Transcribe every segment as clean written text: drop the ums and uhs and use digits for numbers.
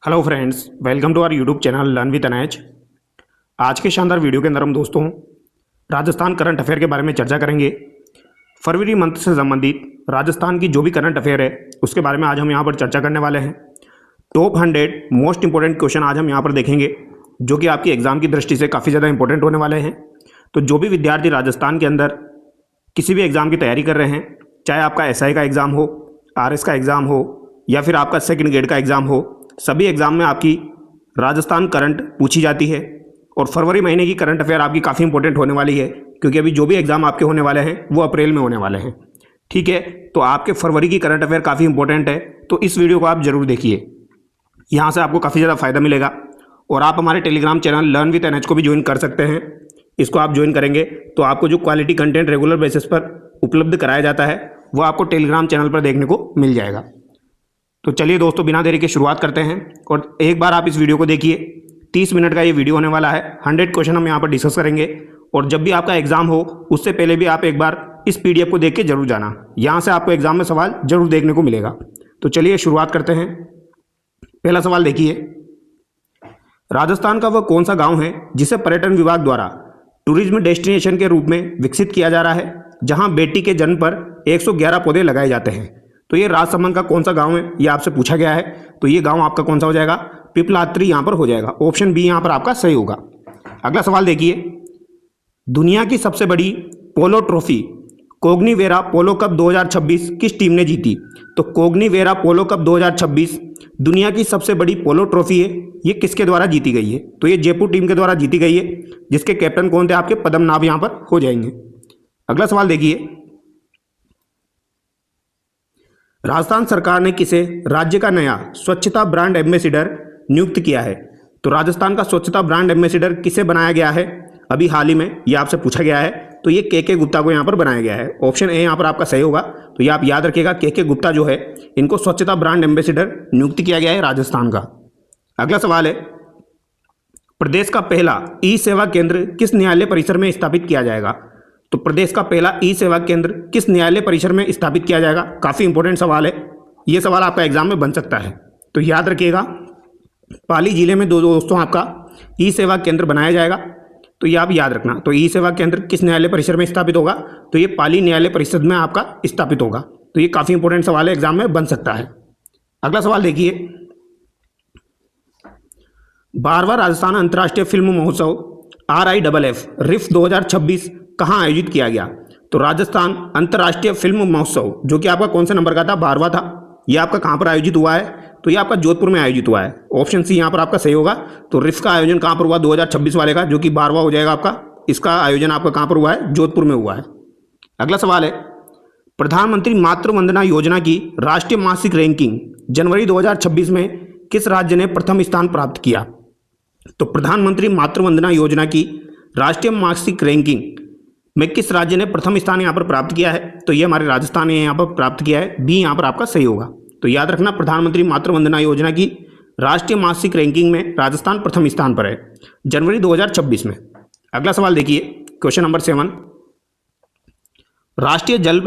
Hello friends, welcome to our YouTube channel learn with NH. आज के शानदार video के अंदर हम दोस्तों राजस्थान करंट अफेयर के बारे में चर्चा करेंगे। फरवरी मंथ से संबंधित राजस्थान की जो भी करंट अफेयर है उसके बारे में आज हम यहाँ पर चर्चा करने वाले हैं। टॉप 100 मोस्ट इंपॉर्टेंट क्वेश्चन आज हम यहाँ पर देखेंगे जो कि आपकी एग्जाम की दृष्टि से काफ़ी ज़्यादा इंपॉर्टेंट होने वाले हैं। तो जो भी विद्यार्थी राजस्थान के अंदर किसी भी एग्ज़ाम की तैयारी कर रहे हैं, चाहे आपका एसआई का एग्ज़ाम हो, आरएस का एग्ज़ाम हो या फिर आपका सेकंड ग्रेड का एग्ज़ाम हो, सभी एग्ज़ाम में आपकी राजस्थान करंट पूछी जाती है। और फरवरी महीने की करंट अफेयर आपकी काफ़ी इंपॉर्टेंट होने वाली है क्योंकि अभी जो भी एग्ज़ाम आपके होने वाले हैं वो अप्रैल में होने वाले हैं। ठीक है, तो आपके फरवरी की करंट अफेयर काफ़ी इंपॉर्टेंट है, तो इस वीडियो को आप जरूर देखिए। यहाँ से आपको काफ़ी ज़्यादा फायदा मिलेगा और आप हमारे Telegram channel learn with NH को भी ज्वाइन कर सकते हैं। इसको आप ज्वाइन करेंगे तो आपको जो क्वालिटी कंटेंट रेगुलर बेसिस पर उपलब्ध कराया जाता है वो आपको टेलीग्राम चैनल पर देखने को मिल जाएगा। तो चलिए दोस्तों, बिना देरी के शुरुआत करते हैं और एक बार आप इस वीडियो को देखिए। 30 मिनट का ये वीडियो होने वाला है। 100 क्वेश्चन हम यहाँ पर डिस्कस करेंगे और जब भी आपका एग्जाम हो उससे पहले भी आप एक बार इस पीडीएफ को देख के जरूर जाना। यहाँ से आपको एग्जाम में सवाल जरूर देखने को मिलेगा। तो चलिए शुरुआत करते हैं। पहला सवाल देखिए, राजस्थान का वह कौन सा गाँव है जिसे पर्यटन विभाग द्वारा टूरिज्म डेस्टिनेशन के रूप में विकसित किया जा रहा है, जहाँ बेटी के जन्म पर 111 पौधे लगाए जाते हैं। तो ये राजसमंद का कौन सा गांव है, ये आपसे पूछा गया है। तो ये गांव आपका कौन सा हो जाएगा? पिपलात्री यहाँ पर हो जाएगा। ऑप्शन बी यहाँ पर आपका सही होगा। अगला सवाल देखिए, दुनिया की सबसे बड़ी पोलो ट्रॉफी कोग्निवेरा पोलो कप 2026 किस टीम ने जीती? तो कोग्निवेरा पोलो कप 2026 दुनिया की सबसे बड़ी पोलो ट्रॉफी है। ये किसके द्वारा जीती गई है? तो ये जयपुर टीम के द्वारा जीती गई है, जिसके कैप्टन कौन थे? आपके पद्मनाभ यहाँ पर हो जाएंगे। अगला सवाल देखिए, राजस्थान सरकार ने किसे राज्य का नया स्वच्छता ब्रांड एम्बेसडर नियुक्त किया है? तो राजस्थान का स्वच्छता ब्रांड एम्बेसडर किसे बनाया गया है अभी हाल ही में? ये आपसे पूछा गया है। तो ये के गुप्ता को यहाँ पर बनाया गया है। ऑप्शन ए यहाँ पर आपका सही होगा। तो ये आप याद रखिएगा, के गुप्ता जो है इनको स्वच्छता ब्रांड एम्बेसडर नियुक्त किया गया है राजस्थान का। अगला सवाल है, प्रदेश का पहला ई सेवा केंद्र किस न्यायालय परिसर में स्थापित किया जाएगा? तो प्रदेश का पहला ई सेवा केंद्र किस न्यायालय परिसर में स्थापित किया जाएगा? काफ़ी इंपॉर्टेंट सवाल है, ये सवाल आपका एग्जाम में बन सकता है। तो याद रखिएगा, पाली जिले में दोस्तों आपका ई सेवा केंद्र बनाया जाएगा। तो ये आप याद रखना। तो ई सेवा केंद्र किस न्यायालय परिसर में स्थापित होगा? तो ये पाली न्यायालय परिषद में आपका स्थापित होगा। तो ये काफ़ी इंपॉर्टेंट सवाल है, एग्जाम में बन सकता है। अगला सवाल देखिए, 12वां राजस्थान अंतर्राष्ट्रीय फिल्म महोत्सव RIFF रिफ 2026 कहाँ आयोजित किया गया? तो राजस्थान अंतर्राष्ट्रीय फिल्म महोत्सव जो कि आपका कौन सा नंबर का था? 12वां था। ये आपका कहाँ पर आयोजित हुआ है? तो ये आपका जोधपुर में आयोजित हुआ है। ऑप्शन सी यहाँ पर आपका सही होगा। तो रिफ का आयोजन कहाँ पर हुआ? 2026 वाले का, जो कि 12वां हो जाएगा आपका। इसका आयोजन आपका कहाँ पर हुआ है? जोधपुर में हुआ है। अगला सवाल है, प्रधानमंत्री मातृ वंदना योजना की राष्ट्रीय मासिक रैंकिंग जनवरी 2026 में किस राज्य ने प्रथम स्थान प्राप्त किया? तो प्रधानमंत्री मातृ वंदना योजना की राष्ट्रीय मासिक रैंकिंग में किस राज्य ने प्रथम स्थान यहाँ पर प्राप्त किया है? तो ये हमारे राजस्थान ने यहाँ पर प्राप्त किया है। बी यहाँ पर आपका सही होगा। तो याद रखना, प्रधानमंत्री मातृ वंदना योजना की राष्ट्रीय मासिक रैंकिंग में राजस्थान प्रथम स्थान पर है जनवरी 2026 में। अगला सवाल देखिए, क्वेश्चन नंबर 7, राष्ट्रीय जल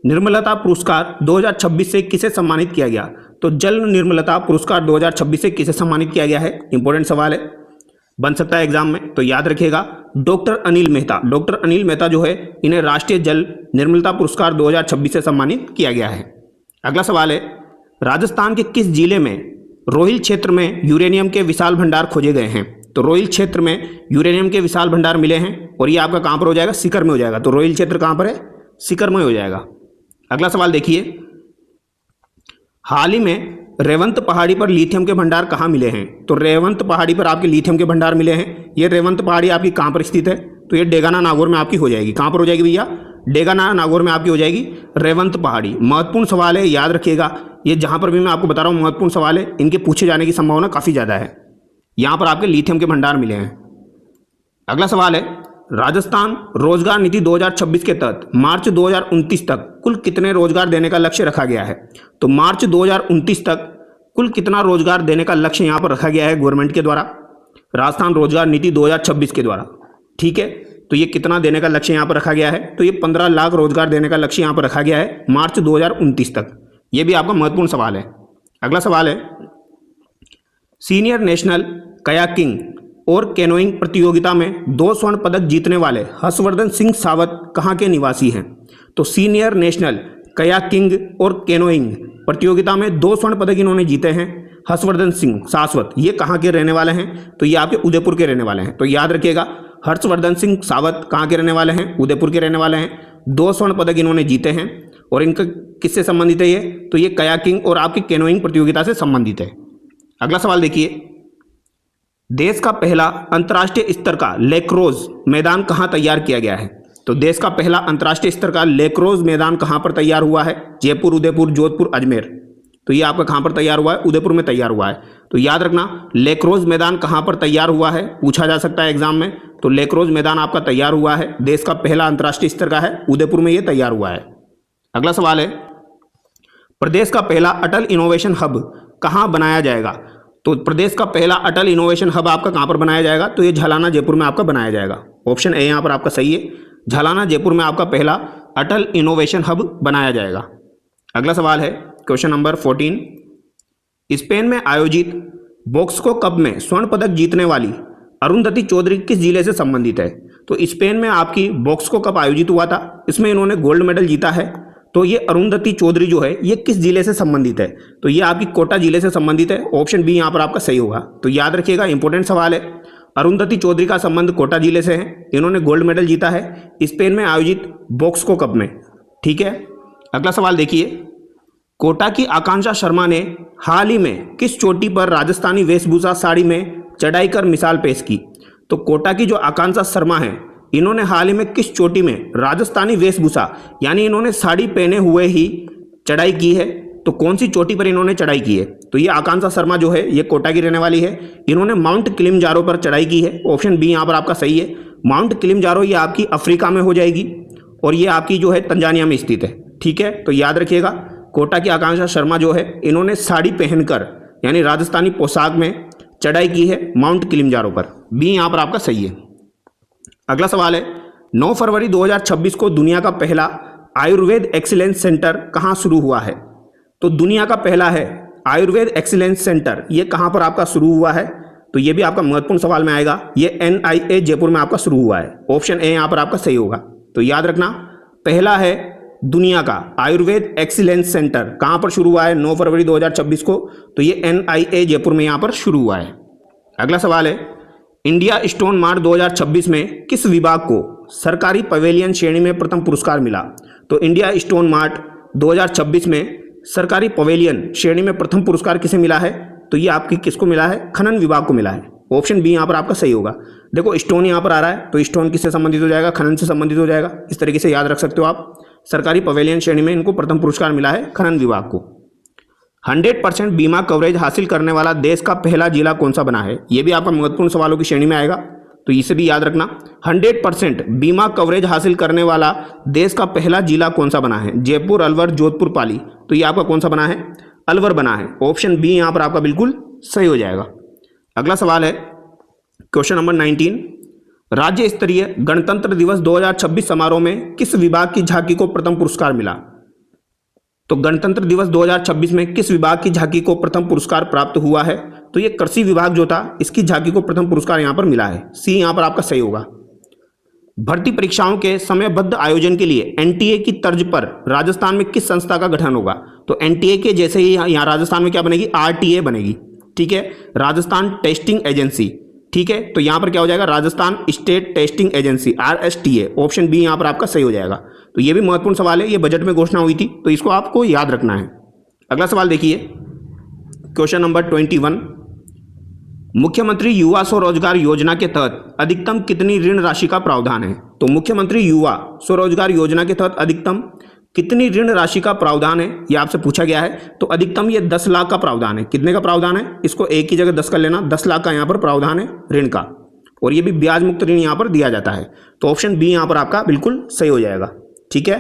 निर्मलता पुरस्कार 2026 से किसे सम्मानित किया गया? तो जल निर्मलता पुरस्कार 2026 से किसे सम्मानित किया गया है? इंपॉर्टेंट सवाल है, बन सकता है एग्जाम में। तो याद रखिएगा, डॉक्टर अनिल मेहता। डॉक्टर अनिल मेहता जो है, इन्हें राष्ट्रीय जल निर्मलता पुरस्कार 2026 से सम्मानित किया गया है। अगला सवाल है, राजस्थान के किस जिले में रोहिल क्षेत्र में यूरेनियम के विशाल भंडार खोजे गए हैं? तो रोहिल क्षेत्र में यूरेनियम के विशाल भंडार मिले हैं और ये आपका कहाँ पर हो जाएगा? सीकर में हो जाएगा। तो रोहिल क्षेत्र कहाँ पर है? सीकर में हो जाएगा। अगला सवाल देखिए, हाल ही में रेवंत पहाड़ी पर लिथियम के भंडार कहाँ मिले हैं? तो रेवंत पहाड़ी पर आपके लिथियम के भंडार मिले हैं। ये रेवंत पहाड़ी आपकी कहाँ पर स्थित है? तो ये डेगाना नागौर में आपकी हो जाएगी। कहाँ पर हो जाएगी भैया? डेगाना नागौर में आपकी हो जाएगी रेवंत पहाड़ी। महत्वपूर्ण सवाल है, याद रखिएगा। ये जहाँ पर भी मैं आपको बता रहा हूँ महत्वपूर्ण सवाल है, इनके पूछे जाने की संभावना काफ़ी ज़्यादा है। यहाँ पर आपके लिथियम के भंडार मिले हैं। अगला सवाल है, राजस्थान रोजगार नीति 2026 के तहत मार्च 2029 तक कुल कितने रोजगार देने का लक्ष्य रखा गया है? तो मार्च 2029 तक कुल कितना रोजगार देने का लक्ष्य यहाँ पर रखा गया है गवर्नमेंट के द्वारा, राजस्थान रोजगार नीति 2026 के द्वारा? ठीक है, तो ये कितना देने का लक्ष्य यहाँ पर रखा गया है? तो ये 15 लाख रोजगार देने का लक्ष्य यहाँ पर रखा गया है मार्च 2029 तक। ये भी आपका महत्वपूर्ण सवाल है। अगला सवाल है, सीनियर नेशनल कयाकिंग और कैनोइंग प्रतियोगिता में 2 स्वर्ण पदक जीतने वाले हर्षवर्धन सिंह सावत कहाँ के निवासी हैं? तो सीनियर नेशनल कयाकिंग और कैनोइंग प्रतियोगिता में 2 स्वर्ण पदक इन्होंने जीते हैं हर्षवर्धन सिंह सावत। ये कहाँ के रहने वाले हैं? तो ये आपके उदयपुर के रहने वाले हैं। तो याद रखिएगा, हर्षवर्धन सिंह सावत कहाँ के रहने वाले हैं? उदयपुर के रहने वाले हैं। 2 स्वर्ण पदक इन्होंने जीते हैं और इनका किससे संबंधित है ये? तो ये कयाकिंग और आपकी कैनोइंग प्रतियोगिता से संबंधित है। अगला सवाल देखिए, देश का पहला अंतर्राष्ट्रीय स्तर का लैक्रोज मैदान कहाँ तैयार किया गया है? तो देश का पहला अंतर्राष्ट्रीय स्तर का लैक्रोज मैदान कहाँ पर तैयार हुआ है? जयपुर, उदयपुर, जोधपुर, अजमेर। तो ये आपका कहाँ पर तैयार हुआ है? उदयपुर में तैयार हुआ है। तो याद रखना, लैक्रोज मैदान कहाँ पर तैयार हुआ है, पूछा जा सकता है एग्जाम में। तो लैक्रोज मैदान आपका तैयार हुआ है, देश का पहला अंतर्राष्ट्रीय स्तर का है, उदयपुर में ये तैयार हुआ है। अगला सवाल है, प्रदेश का पहला अटल इनोवेशन हब कहाँ बनाया जाएगा? तो प्रदेश का पहला अटल इनोवेशन हब आपका कहाँ पर बनाया जाएगा? तो ये झालाना, जयपुर में आपका बनाया जाएगा। ऑप्शन ए यहाँ पर आपका सही है, झालाना, जयपुर में आपका पहला अटल इनोवेशन हब बनाया जाएगा। अगला सवाल है क्वेश्चन नंबर 14, स्पेन में आयोजित बॉक्सको कप में स्वर्ण पदक जीतने वाली अरुंधति चौधरी किस जिले से संबंधित है? तो स्पेन में आपकी बॉक्सको कप आयोजित हुआ था, इसमें इन्होंने गोल्ड मेडल जीता है। तो ये अरुंधति चौधरी जो है ये किस जिले से संबंधित है? तो ये आपकी कोटा जिले से संबंधित है। ऑप्शन बी यहाँ पर आपका सही होगा। तो याद रखिएगा, इंपॉर्टेंट सवाल है, अरुंधति चौधरी का संबंध कोटा जिले से है। इन्होंने गोल्ड मेडल जीता है स्पेन में आयोजित बॉक्सको कप में। ठीक है, अगला सवाल देखिए, कोटा की आकांक्षा शर्मा ने हाल ही में किस चोटी पर राजस्थानी वेशभूषा साड़ी में चढ़ाई कर मिसाल पेश की? तो कोटा की जो आकांक्षा शर्मा है, इन्होंने हाल ही में किस चोटी में राजस्थानी वेशभूषा यानी इन्होंने साड़ी पहने हुए ही चढ़ाई की है? तो कौन सी चोटी पर इन्होंने चढ़ाई की है? तो ये आकांक्षा शर्मा जो है ये कोटा की रहने वाली है, इन्होंने माउंट किलिमंजारो पर चढ़ाई की है। ऑप्शन बी यहाँ पर आपका सही है, माउंट किलिमंजारो ये आपकी अफ्रीका में हो जाएगी और ये आपकी जो है तंजानिया में स्थित है। ठीक है, तो याद रखिएगा, कोटा की आकांक्षा शर्मा जो है इन्होंने साड़ी पहनकर यानी राजस्थानी पोशाक में चढ़ाई की है माउंट किलिमंजारो पर। बी यहाँ पर आपका सही है। अगला सवाल है, 9 फरवरी 2026 को दुनिया का पहला आयुर्वेद एक्सीलेंस सेंटर कहाँ शुरू हुआ है? तो दुनिया का पहला है आयुर्वेद एक्सीलेंस सेंटर, ये कहाँ पर आपका शुरू हुआ है? तो ये भी आपका महत्वपूर्ण सवाल में आएगा, ये NIA जयपुर में आपका शुरू हुआ है। ऑप्शन ए यहाँ पर आपका सही होगा। तो याद रखना, पहला है दुनिया का आयुर्वेद एक्सीलेंस सेंटर कहाँ पर शुरू हुआ है 9 फरवरी 2026 को? तो ये NIA जयपुर में यहाँ पर शुरू हुआ है। अगला सवाल है, इंडिया स्टोन मार्ट 2026 में किस विभाग को सरकारी पवेलियन श्रेणी में प्रथम पुरस्कार मिला? तो इंडिया स्टोन मार्ट 2026 में सरकारी पवेलियन श्रेणी में प्रथम पुरस्कार किसे मिला है? तो ये आपकी किसको मिला है? खनन विभाग को मिला है। ऑप्शन बी यहाँ पर आपका सही होगा। देखो स्टोन यहाँ पर आ रहा है, तो स्टोन किससे संबंधित हो जाएगा? खनन से संबंधित हो जाएगा। इस तरीके से याद रख सकते हो आप, सरकारी पवेलियन श्रेणी में इनको प्रथम पुरस्कार मिला है खनन विभाग को। 100% बीमा कवरेज हासिल करने वाला देश का पहला जिला कौन सा बना है? ये भी आपका महत्वपूर्ण सवालों की श्रेणी में आएगा, तो इसे भी याद रखना। 100% बीमा कवरेज हासिल करने वाला देश का पहला जिला कौन सा बना है? जयपुर, अलवर, जोधपुर, पाली। तो ये आपका कौन सा बना है? अलवर बना है। ऑप्शन बी यहाँ पर आपका बिल्कुल सही हो जाएगा। अगला सवाल है क्वेश्चन नंबर 19, राज्य स्तरीय गणतंत्र दिवस 2026 समारोह में किस विभाग की झांकी को प्रथम पुरस्कार मिला? तो गणतंत्र दिवस 2026 में किस विभाग की झांकी को प्रथम पुरस्कार प्राप्त हुआ है? तो ये कृषि विभाग जो था इसकी झांकी को प्रथम पुरस्कार यहां पर मिला है। सी यहां पर आपका सही होगा। भर्ती परीक्षाओं के समयबद्ध आयोजन के लिए एनटीए की तर्ज पर राजस्थान में किस संस्था का गठन होगा? तो एनटीए के जैसे ही यहाँ राजस्थान में क्या बनेगी? आरटीए बनेगी। ठीक है, राजस्थान टेस्टिंग एजेंसी। ठीक है, तो यहाँ पर क्या हो जाएगा? Rajasthan state testing agency, RSTA। Option B यहाँ पर आपका सही हो जाएगा। तो ये भी महत्वपूर्ण सवाल है, ये बजट में घोषणा हुई थी, तो इसको आपको याद रखना है। अगला सवाल देखिए, क्वेश्चन नंबर 21, मुख्यमंत्री युवा स्वरोजगार योजना के तहत अधिकतम कितनी ऋण राशि का प्रावधान है? तो मुख्यमंत्री युवा स्वरोजगार योजना के तहत अधिकतम कितनी ऋण राशि का प्रावधान है, ये आपसे पूछा गया है। तो अधिकतम ये 10 लाख का प्रावधान है। कितने का प्रावधान है? इसको एक ही जगह 10 कर लेना, 10 लाख का यहाँ पर प्रावधान है ऋण का, और ये भी ब्याज मुक्त ऋण यहाँ पर दिया जाता है। तो ऑप्शन बी यहाँ पर आपका बिल्कुल सही हो जाएगा। ठीक है,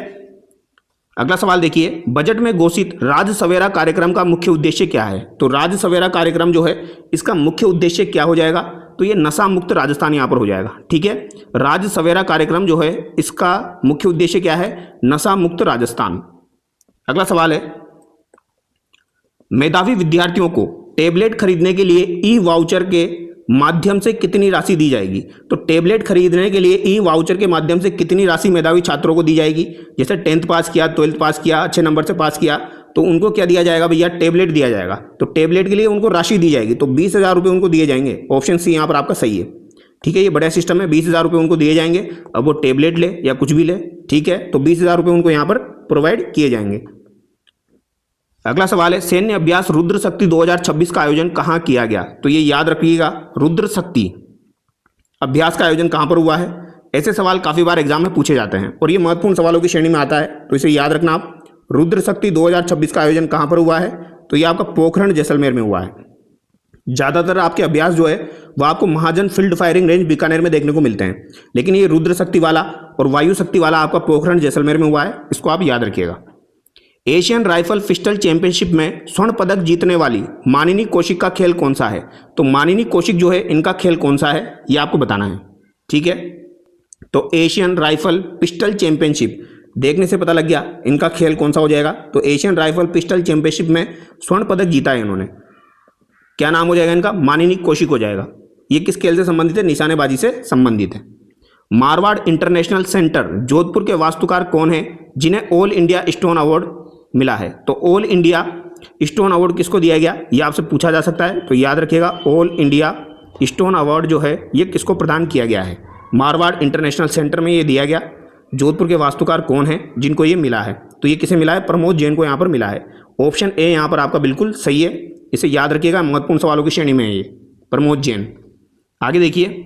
अगला सवाल देखिए, बजट में घोषित राज सवेरा कार्यक्रम का मुख्य उद्देश्य क्या है? तो राज सवेरा कार्यक्रम जो है इसका मुख्य उद्देश्य क्या हो जाएगा? तो ये नशा मुक्त राजस्थान यहाँ पर हो जाएगा। ठीक है, राज सवेरा कार्यक्रम जो है इसका मुख्य उद्देश्य क्या है? नशा मुक्त राजस्थान। अगला सवाल है, मेधावी विद्यार्थियों को टेबलेट खरीदने के लिए ई वाउचर के माध्यम से कितनी राशि दी जाएगी? तो टेबलेट खरीदने के लिए ई वाउचर के माध्यम से कितनी राशि मेधावी छात्रों को दी जाएगी? जैसे 10th पास किया, 12th पास किया, अच्छे नंबर से पास किया, तो उनको क्या दिया जाएगा भैया? टेबलेट दिया जाएगा। तो टेबलेट के लिए उनको राशि दी जाएगी, तो 20,000 रुपये उनको दिए जाएंगे। ऑप्शन सी यहाँ पर आपका सही है। ठीक है, ये बढ़िया सिस्टम है। 20,000 रुपये उनको दिए जाएंगे। अब वो टेबलेट ले या कुछ भी ले, ठीक है, तो 20,000 रुपये उनको यहाँ पर प्रोवाइड किए जाएंगे। अगला सवाल है, सैन्य अभ्यास रुद्र शक्ति 2026 का आयोजन कहाँ किया गया? तो ये याद रखिएगा, रुद्र शक्ति अभ्यास का आयोजन कहाँ पर हुआ है? ऐसे सवाल काफी बार एग्जाम में पूछे जाते हैं और ये महत्वपूर्ण सवालों की श्रेणी में आता है, तो इसे याद रखना आप। रुद्र शक्ति 2026 का आयोजन कहाँ पर हुआ है? तो ये आपका पोखरण जैसलमेर में हुआ है। ज्यादातर आपके अभ्यास जो है वो आपको महाजन फील्ड फायरिंग रेंज बीकानेर में देखने को मिलते हैं, लेकिन ये रुद्र शक्ति वाला और वायु शक्ति वाला आपका पोखरण जैसलमेर में हुआ है। इसको आप याद रखिएगा। एशियन राइफल पिस्टल चैंपियनशिप में स्वर्ण पदक जीतने वाली मानिनी कौशिक का खेल कौन सा है? तो मानिनी कौशिक जो है, इनका खेल कौन सा है, ये आपको बताना है। ठीक है, तो एशियन राइफल पिस्टल चैंपियनशिप देखने से पता लग गया इनका खेल कौन सा हो जाएगा। तो एशियन राइफल पिस्टल चैंपियनशिप में स्वर्ण पदक जीता है इन्होंने। क्या नाम हो जाएगा इनका? मानिनी कौशिक हो जाएगा। ये किस खेल से संबंधित है? निशानेबाजी से संबंधित है। मारवाड़ इंटरनेशनल सेंटर जोधपुर के वास्तुकार कौन है जिन्हें ऑल इंडिया स्टोन अवार्ड मिला है? तो ऑल इंडिया स्टोन अवार्ड किसको दिया गया, ये आपसे पूछा जा सकता है। तो याद रखिएगा, ऑल इंडिया स्टोन अवार्ड जो है ये किसको प्रदान किया गया है? मारवाड़ इंटरनेशनल सेंटर में ये दिया गया। जोधपुर के वास्तुकार कौन है जिनको ये मिला है? तो ये किसे मिला है? प्रमोद जैन को यहाँ पर मिला है। ऑप्शन ए यहाँ पर आपका बिल्कुल सही है। इसे याद रखिएगा, महत्वपूर्ण सवालों की श्रेणी में है ये, प्रमोद जैन। आगे देखिए,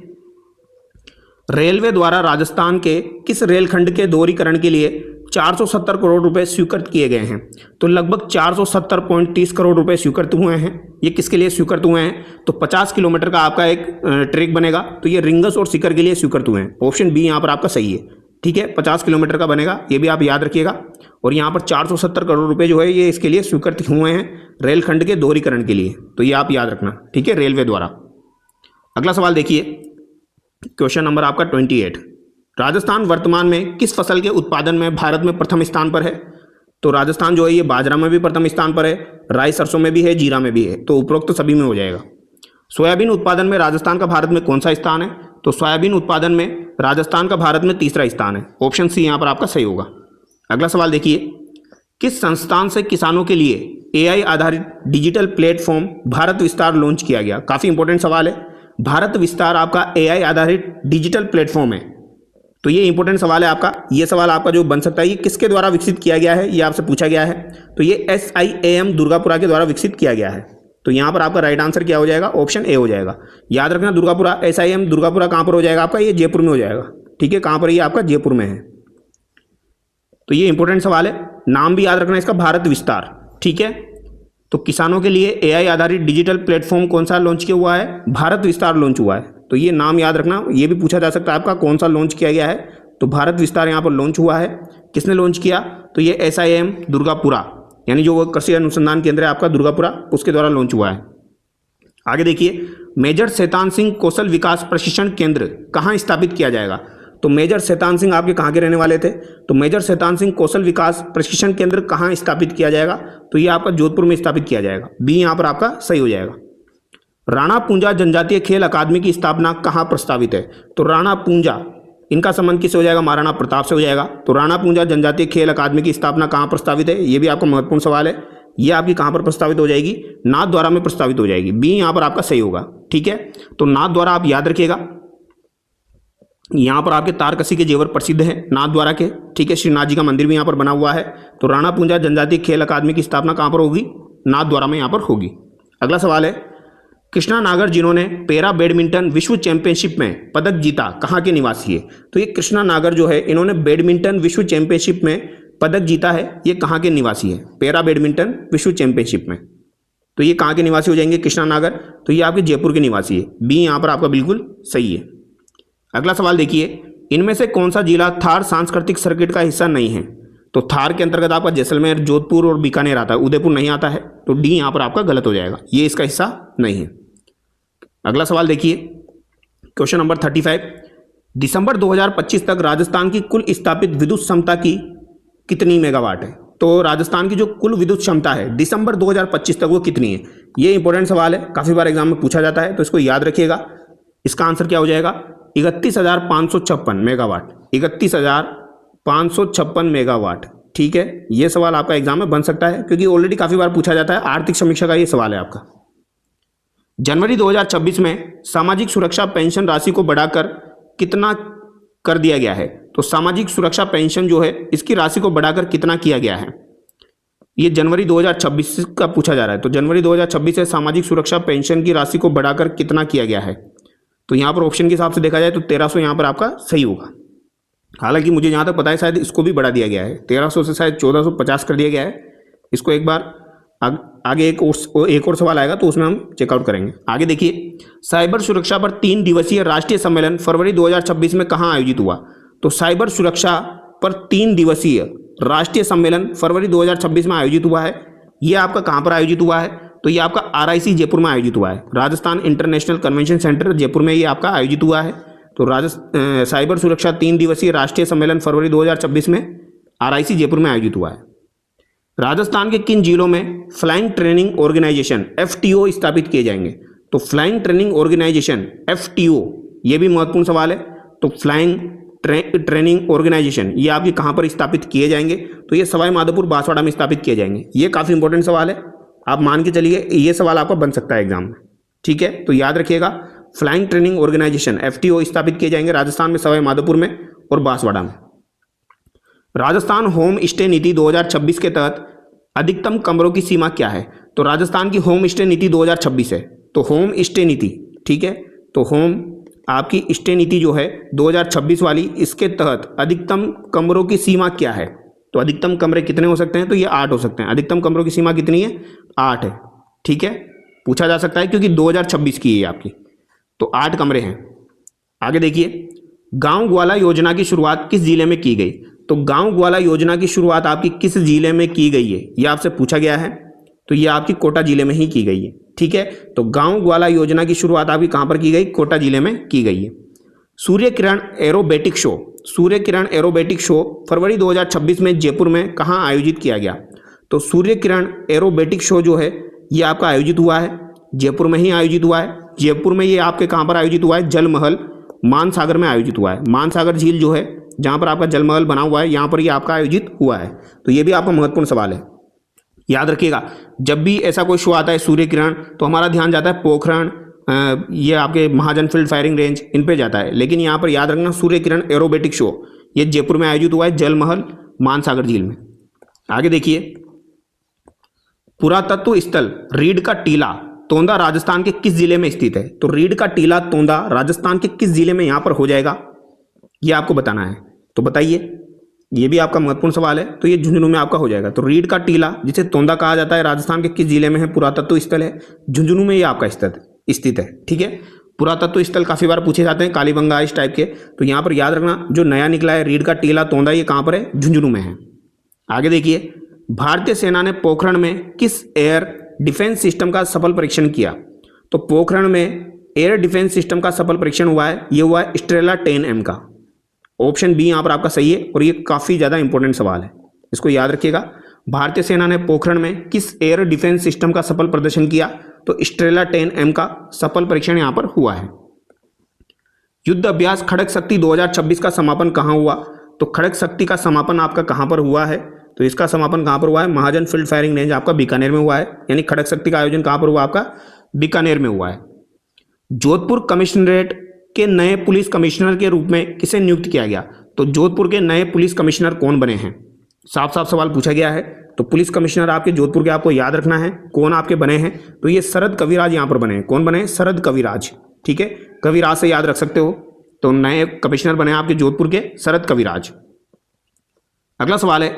रेलवे द्वारा राजस्थान के किस रेलखंड के दोहरीकरण के लिए 470 करोड़ रुपए स्वीकृत किए गए हैं? तो लगभग 470.30 करोड़ रुपए स्वीकृत हुए हैं। ये किसके लिए स्वीकृत हुए हैं? तो 50 किलोमीटर का आपका एक ट्रैक बनेगा, तो ये रिंगस और सीकर के लिए स्वीकृत हुए हैं। ऑप्शन बी यहाँ पर आपका सही है। ठीक है, 50 किलोमीटर का बनेगा, ये भी आप याद रखिएगा। और यहाँ पर 470 करोड़ रुपए जो है ये इसके लिए स्वीकृत हुए हैं, रेलखंड के दोहरीकरण के लिए। तो ये आप याद रखना, ठीक है, रेलवे द्वारा। अगला सवाल देखिए, क्वेश्चन नंबर आपका 28। राजस्थान वर्तमान में किस फसल के उत्पादन में भारत में प्रथम स्थान पर है? तो राजस्थान जो है ये बाजरा में भी प्रथम स्थान पर है, राई सरसों में भी है, जीरा में भी है, तो उपरोक्त तो सभी में हो जाएगा। सोयाबीन उत्पादन में राजस्थान का भारत में कौन सा स्थान है? तो सोयाबीन उत्पादन में राजस्थान का भारत में तीसरा स्थान है। ऑप्शन सी यहाँ पर आपका सही होगा। अगला सवाल देखिए, किस संस्थान से किसानों के लिए एआई आधारित डिजिटल प्लेटफॉर्म भारत विस्तार लॉन्च किया गया? काफी इंपॉर्टेंट सवाल है। भारत विस्तार आपका एआई आधारित डिजिटल प्लेटफॉर्म है, तो ये इंपॉर्टेंट सवाल है आपका। ये सवाल आपका जो बन सकता है, ये किसके द्वारा विकसित किया गया है, ये आपसे पूछा गया है। तो ये SIAM दुर्गापुरा के द्वारा विकसित किया गया है। तो यहाँ पर आपका राइट आंसर क्या हो जाएगा? ऑप्शन ए हो जाएगा। याद रखना, दुर्गापुरा SIAM दुर्गापुरा कहाँ पर हो जाएगा आपका? ये जयपुर में हो जाएगा। ठीक है, कहाँ पर? ये आपका जयपुर में है। तो ये इंपॉर्टेंट सवाल है, नाम भी याद रखना इसका, भारत विस्तार। ठीक है, तो किसानों के लिए एआई आधारित डिजिटल प्लेटफॉर्म कौन सा लॉन्च किया हुआ है? भारत विस्तार लॉन्च हुआ है। तो ये नाम याद रखना, ये भी पूछा जा सकता है आपका, कौन सा लॉन्च किया गया है? तो भारत विस्तार यहाँ पर लॉन्च हुआ है। किसने लॉन्च किया? तो ये SIAM दुर्गापुरा, यानी जो कृषि अनुसंधान केंद्र है आपका दुर्गापुरा, उसके द्वारा लॉन्च हुआ है। आगे देखिए, मेजर शैतान सिंह कौशल विकास प्रशिक्षण केंद्र कहाँ स्थापित किया जाएगा? तो मेजर शैतान सिंह आपके कहाँ के रहने वाले थे? तो मेजर शैतान सिंह कौशल विकास प्रशिक्षण केंद्र कहाँ स्थापित किया जाएगा? तो ये आपका जोधपुर में स्थापित किया जाएगा। बी यहाँ पर आपका सही हो जाएगा। राणा पूंजा जनजातीय खेल अकादमी की स्थापना कहाँ प्रस्तावित है? तो राणा पूंजा, इनका संबंध किससे हो जाएगा? महाराणा प्रताप से हो जाएगा। तो राणा पूंजा जनजातीय खेल अकादमी की स्थापना कहाँ प्रस्तावित है? ये भी आपका महत्वपूर्ण सवाल है। ये आपकी कहाँ पर प्रस्तावित हो जाएगी? नाथद्वारा में प्रस्तावित हो जाएगी। बी यहाँ पर आपका सही होगा। ठीक है, तो नाथद्वारा आप याद रखिएगा, यहाँ पर आपके तारकसी के जेवर प्रसिद्ध हैं नाथद्वारा के। ठीक है, श्रीनाथ जी का मंदिर भी यहाँ पर बना हुआ है। तो राणा पूंजा जनजातीय खेल अकादमी की स्थापना कहाँ पर होगी? नाथद्वारा में यहाँ पर होगी। अगला सवाल है, कृष्णा नागर जिन्होंने पैरा बैडमिंटन विश्व चैंपियनशिप में पदक जीता कहाँ के निवासी है? तो ये कृष्णा नागर जो है, इन्होंने बैडमिंटन विश्व चैंपियनशिप में पदक जीता है। ये कहाँ के निवासी है? पैरा बैडमिंटन विश्व चैंपियनशिप में। तो ये कहाँ के निवासी हो जाएंगे कृष्णा नागर? तो ये आपके जयपुर के निवासी है। बी यहाँ पर आपका बिल्कुल सही है। अगला सवाल देखिए, इनमें से कौन सा जिला थार सांस्कृतिक सर्किट का हिस्सा नहीं है? तो थार के अंतर्गत आपका जैसलमेर, जोधपुर और बीकानेर आता है, उदयपुर नहीं आता है। तो डी यहाँ पर आपका गलत हो जाएगा, ये इसका हिस्सा नहीं है। अगला सवाल देखिए, क्वेश्चन नंबर 35। दिसंबर 2025 तक राजस्थान की कुल स्थापित विद्युत क्षमता की कितनी मेगावाट है? तो राजस्थान की जो कुल विद्युत क्षमता है दिसंबर 2025 तक वो कितनी है, ये इंपॉर्टेंट सवाल है, काफ़ी बार एग्जाम में पूछा जाता है, तो इसको याद रखिएगा। इसका आंसर क्या हो जाएगा, 31,556 मेगावाट, 31,556 मेगावाट। ठीक है, ये सवाल आपका एग्जाम में बन सकता है क्योंकि ऑलरेडी काफ़ी बार पूछा जाता है, आर्थिक समीक्षा का ये सवाल है आपका। जनवरी 2026 में सामाजिक सुरक्षा पेंशन राशि को बढ़ाकर कितना कर दिया गया है, तो सामाजिक सुरक्षा पेंशन जो है इसकी राशि को बढ़ाकर कितना किया गया है, ये जनवरी 2026 का पूछा जा रहा है। तो जनवरी 2026 से सामाजिक सुरक्षा पेंशन की राशि को बढ़ाकर कितना किया गया है, तो यहाँ पर ऑप्शन के हिसाब से देखा जाए तो 1300 यहाँ पर आपका सही होगा। हालांकि मुझे जहाँ तक पता है शायद इसको भी बढ़ा दिया गया है, 1300 से शायद 1450 कर दिया गया है। इसको एक बार आगे एक और सवाल आएगा तो उसमें हम चेकआउट करेंगे। आगे देखिए, साइबर सुरक्षा पर 3 दिवसीय राष्ट्रीय सम्मेलन फरवरी 2026 में कहाँ आयोजित हुआ, तो साइबर सुरक्षा पर 3 दिवसीय राष्ट्रीय सम्मेलन फरवरी 2026 में आयोजित हुआ है। ये आपका कहाँ पर आयोजित हुआ है, तो ये आपका RIC जयपुर में आयोजित हुआ है, Rajasthan international convention centre Jaipur में ये आपका आयोजित हुआ है। तो साइबर सुरक्षा 3 दिवसीय राष्ट्रीय सम्मेलन फरवरी 2026 में RIC जयपुर में आयोजित हुआ है। राजस्थान के किन जिलों में फ्लाइंग ट्रेनिंग ऑर्गेनाइजेशन FTO स्थापित किए जाएंगे, तो फ्लाइंग ट्रेनिंग ऑर्गेनाइजेशन FTO, ये भी महत्वपूर्ण सवाल है। तो फ्लाइंग ट्रेनिंग ऑर्गेनाइजेशन ये आपके कहाँ पर स्थापित किए जाएंगे, तो ये सवाई माधोपुर बांसवाड़ा में स्थापित किए जाएंगे। ये काफ़ी इंपॉर्टेंट सवाल है, आप मान के चलिए ये सवाल आपका बन सकता है एग्जाम में। ठीक है, तो याद रखिएगा, फ्लाइंग ट्रेनिंग ऑर्गेनाइजेशन FTO स्थापित किए जाएंगे राजस्थान में सवाई माधोपुर में और बांसवाड़ा में। राजस्थान होम स्टे नीति 2026 के तहत अधिकतम कमरों की सीमा क्या है, तो राजस्थान की होम स्टे नीति 2026 है, तो होम स्टे नीति, ठीक है, तो होम आपकी स्टे नीति जो है 2026 वाली, इसके तहत अधिकतम कमरों की सीमा क्या है, तो अधिकतम कमरे कितने हो सकते हैं, तो ये 8 हो सकते हैं। अधिकतम कमरों की सीमा कितनी है, 8 है। ठीक है, पूछा जा सकता है क्योंकि 2026 की है आपकी, तो 8 कमरे हैं। आगे देखिए, गांव ग्वाला योजना की शुरुआत किस जिले में की गई, तो गांव ग्वाला योजना की शुरुआत आपकी किस जिले में की गई है, ये आपसे पूछा गया है, तो ये आपकी कोटा जिले में ही की गई है। ठीक है, तो गांव ग्वाला योजना की शुरुआत आपकी कहां पर की गई, कोटा जिले में की गई है। Surya Kiran aerobatic show, Surya Kiran aerobatic show फरवरी 2026 में जयपुर में कहां आयोजित किया गया, तो सूर्य किरण एरोबेटिक शो जो है ये आपका आयोजित हुआ है जयपुर में ही आयोजित हुआ है। जयपुर में ये आपके कहां पर आयोजित हुआ है, जलमहल मानसागर में आयोजित हुआ है। मानसागर झील जो है जहां पर आपका जलमहल बना हुआ है, यहां पर ये आपका आयोजित हुआ है। तो ये भी आपका महत्वपूर्ण सवाल है, याद रखिएगा। जब भी ऐसा कोई शो आता है सूर्य किरण, तो हमारा ध्यान जाता है पोखरण, ये आपके महाजन फील्ड फायरिंग रेंज, इन पे जाता है। लेकिन यहाँ पर याद रखना, सूर्य किरण एरोबेटिक शो ये जयपुर में आयोजित हुआ है, जलमहल मानसागर झील में। आगे देखिए, पुरातत्व स्थल रीड का टीला तोंदा राजस्थान के किस जिले में स्थित है, तो रीड का टीला तोंदा राजस्थान के किस जिले में यहाँ पर हो जाएगा, ये आपको बताना है। तो बताइए, ये भी आपका महत्वपूर्ण सवाल है। तो ये झुंझुनू में आपका हो जाएगा। तो रीड का टीला जिसे तोंदा कहा जाता है, राजस्थान के किस जिले में है, पुरातत्व स्थल है, झुंझुनू में ये आपका स्थित है। ठीक है, पुरातत्व स्थल काफी बार पूछे जाते हैं, कालीबंगा इस टाइप के। तो यहाँ पर याद रखना, जो नया निकला है रीड का टीला तोंदा, ये कहाँ पर है, झुंझुनू में है। आगे देखिए, भारतीय सेना ने पोखरण में किस एयर डिफेंस सिस्टम का सफल परीक्षण किया, तो पोखरण में एयर डिफेंस सिस्टम का सफल परीक्षण हुआ है, ये हुआ है स्ट्रेला 10M का। ऑप्शन बी यहाँ पर आपका सही है, और ये काफी ज्यादा इंपॉर्टेंट सवाल है, इसको याद रखिएगा। भारतीय सेना ने पोखरण में किस एयर डिफेंस सिस्टम का सफल प्रदर्शन किया, तो स्ट्रेला 10M का सफल परीक्षण यहाँ पर हुआ है। युद्ध अभ्यास खड़ग शक्ति 2026 का समापन कहाँ हुआ, तो खड़ग शक्ति का समापन आपका कहाँ पर हुआ है, तो इसका समापन कहाँ पर हुआ है, महाजन फील्ड फायरिंग रेंज आपका बीकानेर में हुआ है। यानी खड़ग शक्ति का आयोजन कहाँ पर हुआ, आपका बीकानेर में हुआ है। जोधपुर कमिश्नरेट के नए पुलिस कमिश्नर के रूप में किसे नियुक्त किया गया, तो जोधपुर के नए पुलिस कमिश्नर कौन बने हैं, साफ साफ सवाल पूछा गया है। तो पुलिस कमिश्नर आपके जोधपुर के आपको याद रखना है कौन आपके बने हैं, तो ये शरद कविराज यहाँ पर बने हैं। कौन बने हैं, शरद कविराज। ठीक है, कविराज से याद रख सकते हो। तो नए कमिश्नर बने आपके जोधपुर के शरद कविराज। अगला सवाल है,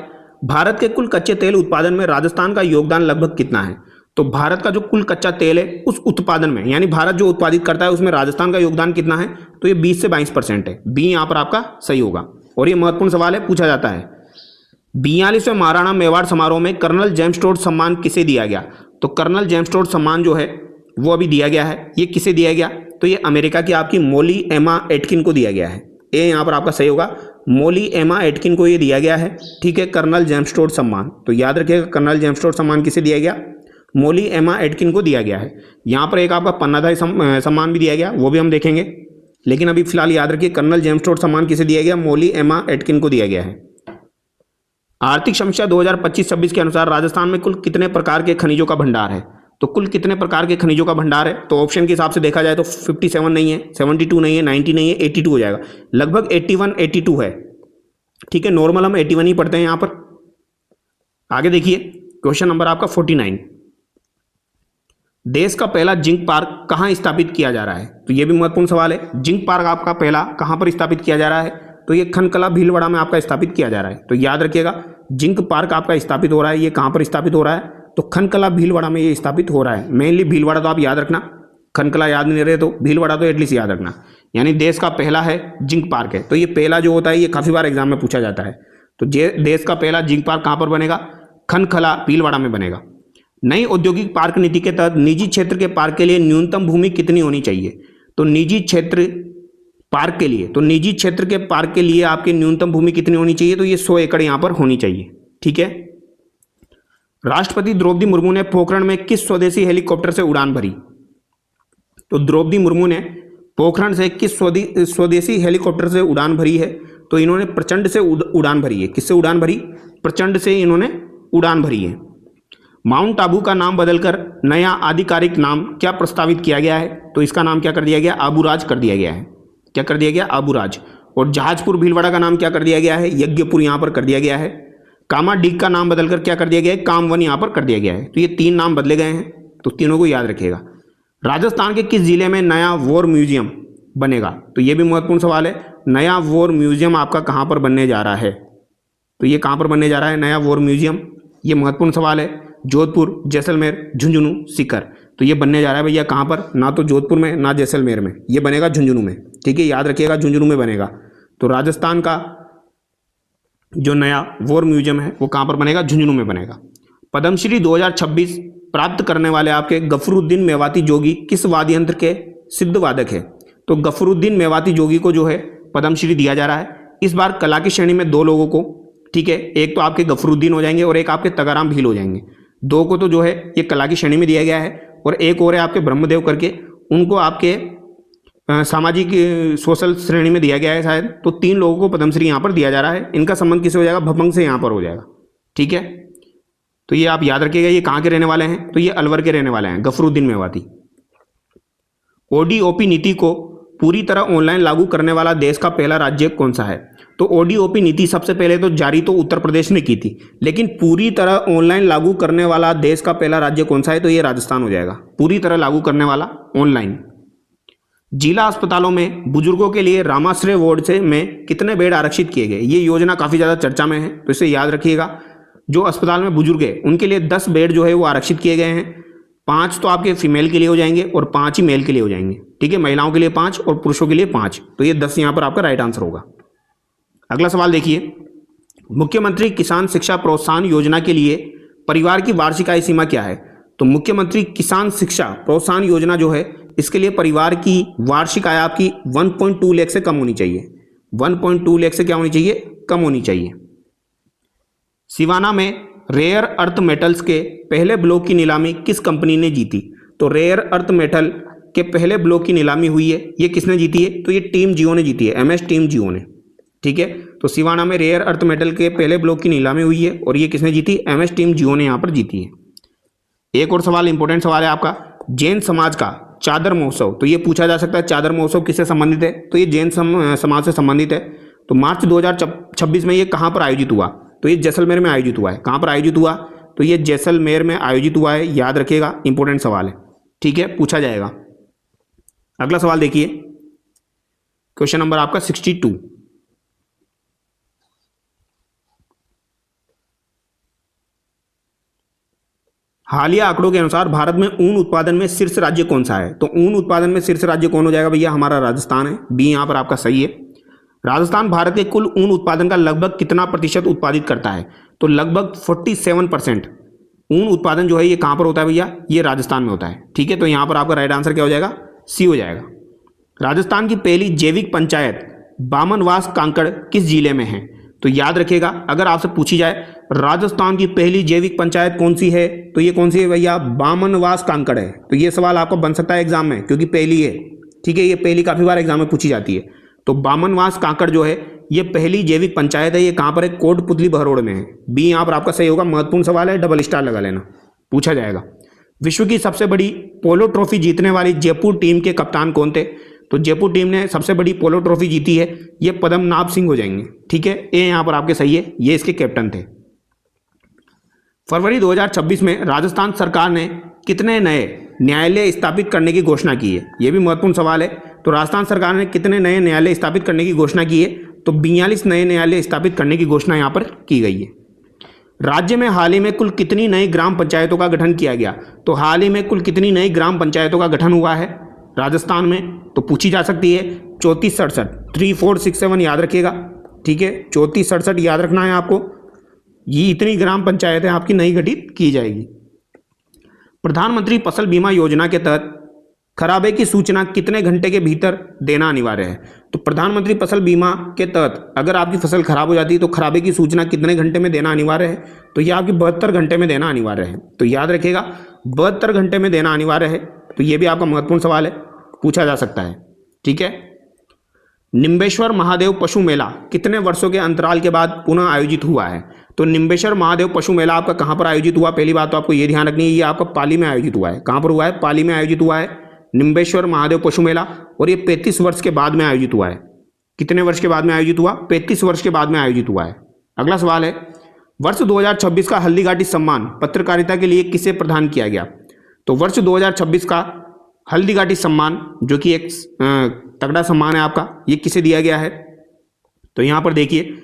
भारत के कुल कच्चे तेल उत्पादन में राजस्थान का योगदान लगभग कितना है, तो भारत का जो कुल कच्चा तेल है उस उत्पादन में, यानी भारत जो उत्पादित करता है उसमें राजस्थान का योगदान कितना है, तो ये 20 से 22% है। बी यहाँ पर आपका सही होगा, और ये महत्वपूर्ण सवाल है, पूछा जाता है। 42वें महाराणा मेवाड़ समारोह में कर्नल जेम्स टोड सम्मान किसे दिया गया, तो कर्नल जेम्स टोड सम्मान जो है वो अभी दिया गया है। ये किसे दिया गया, तो ये अमेरिका की आपकी मोली एमा एटकिन को दिया गया है। ए यहाँ पर आपका सही होगा। मोली एमा एटकिन को ये दिया गया है, ठीक है, कर्नल जेम्स टोड सम्मान। तो याद रखिएगा कर्नल जेम्स टोड सम्मान किसे दिया गया, मोली एमा एटकिन को दिया गया है। यहाँ पर एक आपका पन्नाधारी सम्मान भी दिया गया, वो भी हम देखेंगे, लेकिन अभी फिलहाल याद रखिए कर्नल जेम्स टोड सम्मान किसे दिया गया, मोली एमा एटकिन को दिया गया है। आर्थिक समीक्षा 2025-26 के अनुसार राजस्थान में कुल कितने प्रकार के खनिजों का भंडार है। तो कुल कितने प्रकार के खनिजों का भंडार है, तो ऑप्शन के हिसाब से देखा जाए तो 57 नहीं है, 72 नहीं है, 90 नहीं है, 82 हो जाएगा, लगभग 81 82 है, ठीक है। नॉर्मल हम 81 ही पढ़ते हैं यहाँ पर। आगे देखिए क्वेश्चन नंबर आपका 49, देश का पहला जिंक पार्क कहाँ स्थापित किया जा रहा है। तो ये भी महत्वपूर्ण सवाल है। जिंक पार्क आपका पहला कहाँ पर स्थापित किया जा रहा है, तो ये खनकला भीलवाड़ा में आपका स्थापित किया जा रहा है। तो याद रखिएगा जिंक पार्क आपका स्थापित हो रहा है, ये कहाँ पर स्थापित हो रहा है, तो खनकला भीलवाड़ा में ये स्थापित हो रहा है। मेनली भीलवाड़ा तो आप याद रखना, खनकला याद नहीं रहे तो भीलवाड़ा तो एटलीस्ट याद रखना। यानी देश का पहला है जिंक पार्क है। तो ये पहला जो होता है ये काफी बार एग्जाम में पूछा जाता है। तो देश का पहला जिंक पार्क कहाँ पर बनेगा, खनकला भीलवाड़ा में बनेगा। नई औद्योगिक पार्क नीति के तहत निजी क्षेत्र के पार्क के लिए न्यूनतम भूमि कितनी होनी चाहिए। तो निजी क्षेत्र पार्क के लिए, तो निजी क्षेत्र के पार्क के लिए आपकी न्यूनतम भूमि कितनी होनी चाहिए, तो ये 100 एकड़ यहाँ पर होनी चाहिए, ठीक है। राष्ट्रपति द्रौपदी मुर्मू ने पोखरण में किस स्वदेशी हेलीकॉप्टर से उड़ान भरी। तो द्रौपदी मुर्मू ने पोखरण से किस स्वदेशी हेलीकॉप्टर से उड़ान भरी है, तो इन्होंने प्रचंड से उड़ान भरी है। किससे उड़ान भरी, प्रचंड से इन्होंने उड़ान भरी है। माउंट आबू का नाम बदलकर नया आधिकारिक नाम क्या प्रस्तावित किया गया है, तो इसका नाम क्या कर दिया गया, आबूराज कर दिया गया है। क्या कर दिया गया, आबूराज। और जहाजपुर भीलवाड़ा का नाम क्या कर दिया गया है, यज्ञपुर यहाँ पर कर दिया गया है। कामाडीग का नाम बदलकर क्या कर दिया गया है, कामवन यहाँ पर कर दिया गया है। तो ये 3 नाम बदले गए हैं, तो तीनों को याद रखिएगा। राजस्थान के किस जिले में नया वॉर म्यूजियम बनेगा, तो ये भी महत्वपूर्ण सवाल है। नया वॉर म्यूजियम आपका कहाँ पर बनने जा रहा है, तो ये कहाँ पर बनने जा रहा है नया वॉर म्यूजियम, ये महत्वपूर्ण सवाल है। जोधपुर, जैसलमेर, झुंझुनू, सीकर, तो ये बनने जा रहा है भैया कहाँ पर, ना तो जोधपुर में ना जैसलमेर में, ये बनेगा झुंझुनू में, ठीक है, याद रखिएगा झुंझुनू में बनेगा। तो राजस्थान का जो नया वॉर म्यूजियम है वो कहाँ पर बनेगा, झुंझुनू में बनेगा। पद्मश्री 2026 प्राप्त करने वाले आपके गफरुद्दीन मेवाती जोगी किस वाद्य यंत्र के सिद्ध वादक है। तो गफरुद्दीन मेवाती जोगी को जो है पद्मश्री दिया जा रहा है। इस बार कला की श्रेणी में 2 लोगों को, ठीक है, एक तो आपके गफरुद्दीन हो जाएंगे और एक आपके तगाराम भील हो जाएंगे। 2 को तो जो है ये कला की श्रेणी में दिया गया है, और एक और है आपके ब्रह्मदेव करके, उनको आपके सामाजिक सोशल श्रेणी में दिया गया है शायद। तो 3 लोगों को पद्मश्री यहाँ पर दिया जा रहा है। इनका संबंध किससे हो जाएगा, भपंग से यहाँ पर हो जाएगा, ठीक है। तो ये आप याद रखिएगा, ये कहाँ के रहने वाले हैं, तो ये अलवर के रहने वाले हैं, गफरुद्दीन मेवाती। ओडीओपी नीति को पूरी तरह ऑनलाइन लागू करने वाला देश का पहला राज्य कौन सा है। तो ओडीओपी नीति सबसे पहले तो जारी तो उत्तर प्रदेश ने की थी, लेकिन पूरी तरह ऑनलाइन लागू करने वाला देश का पहला राज्य कौन सा है, तो ये राजस्थान हो जाएगा, पूरी तरह लागू करने वाला ऑनलाइन। जिला अस्पतालों में बुजुर्गों के लिए रामाश्रय वार्ड से में कितने बेड आरक्षित किए गए। ये योजना काफी ज्यादा चर्चा में है, तो इसे याद रखिएगा। जो अस्पताल में बुजुर्ग है उनके लिए 10 बेड जो है वो आरक्षित किए गए हैं। 5 तो आपके फीमेल के लिए हो जाएंगे और 5 ही मेल के लिए हो जाएंगे, ठीक है, महिलाओं के लिए 5 और पुरुषों के लिए 5। तो ये 10 यहाँ पर आपका राइट आंसर होगा। अगला सवाल देखिए, मुख्यमंत्री किसान शिक्षा प्रोत्साहन योजना के लिए परिवार की वार्षिक आय सीमा क्या है। तो मुख्यमंत्री किसान शिक्षा प्रोत्साहन योजना जो है इसके लिए परिवार की वार्षिक आय आपकी 1.2 लाख से कम होनी चाहिए। 1.2 लाख से क्या होनी चाहिए, कम होनी चाहिए। सिवाना में रेयर अर्थ मेटल्स के पहले ब्लॉक की नीलामी किस कंपनी ने जीती। तो रेयर अर्थ मेटल के पहले ब्लॉक की नीलामी हुई है, ये किसने जीती है, तो ये टीम जियो ने जीती है, MS टीम जियो ने, ठीक है। तो सिवाना में रेयर अर्थ मेटल के पहले ब्लॉक की नीलामी हुई है और ये किसने जीती, MS टीम जियो ने यहाँ पर जीती है। एक और सवाल, इंपॉर्टेंट सवाल है आपका, जैन समाज का चादर महोत्सव। तो ये पूछा जा सकता है चादर महोत्सव किससे संबंधित है, तो ये जैन समाज से संबंधित है। तो मार्च 2026 में ये कहाँ पर आयोजित हुआ, तो ये जैसलमेर में आयोजित हुआ है। कहाँ पर आयोजित हुआ, तो ये जैसलमेर में आयोजित हुआ है, याद रखिएगा, इंपॉर्टेंट सवाल है, ठीक है, पूछा जाएगा। अगला सवाल देखिए, क्वेश्चन नंबर आपका 62। हालिया आंकड़ों के अनुसार भारत में ऊन उत्पादन में शीर्ष राज्य कौन सा है। तो ऊन उत्पादन में शीर्ष राज्य कौन हो जाएगा भैया, हमारा राजस्थान है। बी यहाँ पर आपका सही है। राजस्थान भारत के कुल ऊन उत्पादन का लगभग कितना प्रतिशत उत्पादित करता है, तो लगभग 47% ऊन उत्पादन जो है ये कहाँ पर होता है भैया, ये राजस्थान में होता है, ठीक है। तो यहाँ पर आपका राइट आंसर क्या हो जाएगा, सी हो जाएगा। राजस्थान की पहली जैविक पंचायत बामनवास कांकड़ किस जिले में है? तो याद रखिएगा, अगर आपसे पूछी जाए राजस्थान की पहली जैविक पंचायत कौन सी है, तो ये कौन सी है भैया? बामनवास कांकड़ है। तो ये सवाल आपको बन सकता है एग्जाम में, क्योंकि पहली है, ठीक है, ये पहली काफी बार एग्जाम में पूछी जाती है। तो बामनवास कांकड़ जो है ये पहली जैविक पंचायत है। ये कहाँ पर है? कोटपुतली बहरोड में है। बी यहाँ पर आपका सही होगा। महत्वपूर्ण सवाल है, डबल स्टार लगा लेना, पूछा जाएगा। विश्व की सबसे बड़ी पोलो ट्रॉफी जीतने वाली जयपुर टीम के कप्तान कौन थे? तो जयपुर टीम ने सबसे बड़ी पोलो ट्रॉफी जीती है, ये पद्मनाभ सिंह हो जाएंगे, ठीक है। ए यहाँ पर आपके सही है, ये इसके कैप्टन थे। फरवरी 2026 में राजस्थान सरकार ने कितने नए न्यायालय स्थापित करने की घोषणा की है? यह भी महत्वपूर्ण सवाल है। तो राजस्थान सरकार ने कितने नए न्यायालय स्थापित करने की घोषणा की है? तो 42 नए न्यायालय स्थापित करने की घोषणा यहाँ पर की गई है। राज्य में हाल ही में कुल कितनी नई ग्राम पंचायतों का गठन किया गया? तो हाल ही में कुल कितनी नई ग्राम पंचायतों का गठन हुआ है राजस्थान में? तो पूछी जा सकती है 34-67, 3467 याद रखिएगा, ठीक है। 34-67 याद रखना है आपको। ये इतनी ग्राम पंचायतें आपकी नई गठित की जाएगी। प्रधानमंत्री फसल बीमा योजना के तहत खराबे की सूचना कितने घंटे के भीतर देना अनिवार्य है? तो प्रधानमंत्री फसल बीमा के तहत अगर आपकी फसल खराब हो जाती है तो खराबे की सूचना कितने घंटे में देना अनिवार्य है? तो ये आपकी 72 घंटे में देना अनिवार्य है। तो याद रखिएगा 72 घंटे में देना अनिवार्य है। तो ये भी आपका महत्वपूर्ण सवाल है, पूछा जा सकता है, ठीक है। निम्बेश्वर महादेव पशु मेला कितने वर्षों के अंतराल के बाद पुनः आयोजित हुआ है? तो निम्बेश्वर महादेव पशु मेला आपका कहाँ पर आयोजित हुआ? पहली बात तो आपको ये ध्यान रखनी है, ये आपका पाली में आयोजित हुआ है। कहाँ पर हुआ है? पाली में आयोजित हुआ है निम्बेश्वर महादेव पशु मेला, और ये 35 वर्ष के बाद में आयोजित हुआ है। कितने वर्ष के बाद में आयोजित हुआ? 35 वर्ष के बाद में आयोजित हुआ है। अगला सवाल है, वर्ष 2026 का हल्दीघाटी सम्मान पत्रकारिता के लिए किसे प्रदान किया गया? तो वर्ष 2026 का हल्दीघाटी सम्मान, जो कि एक तगड़ा सम्मान है आपका, ये किसे दिया गया है? तो यहाँ पर देखिए,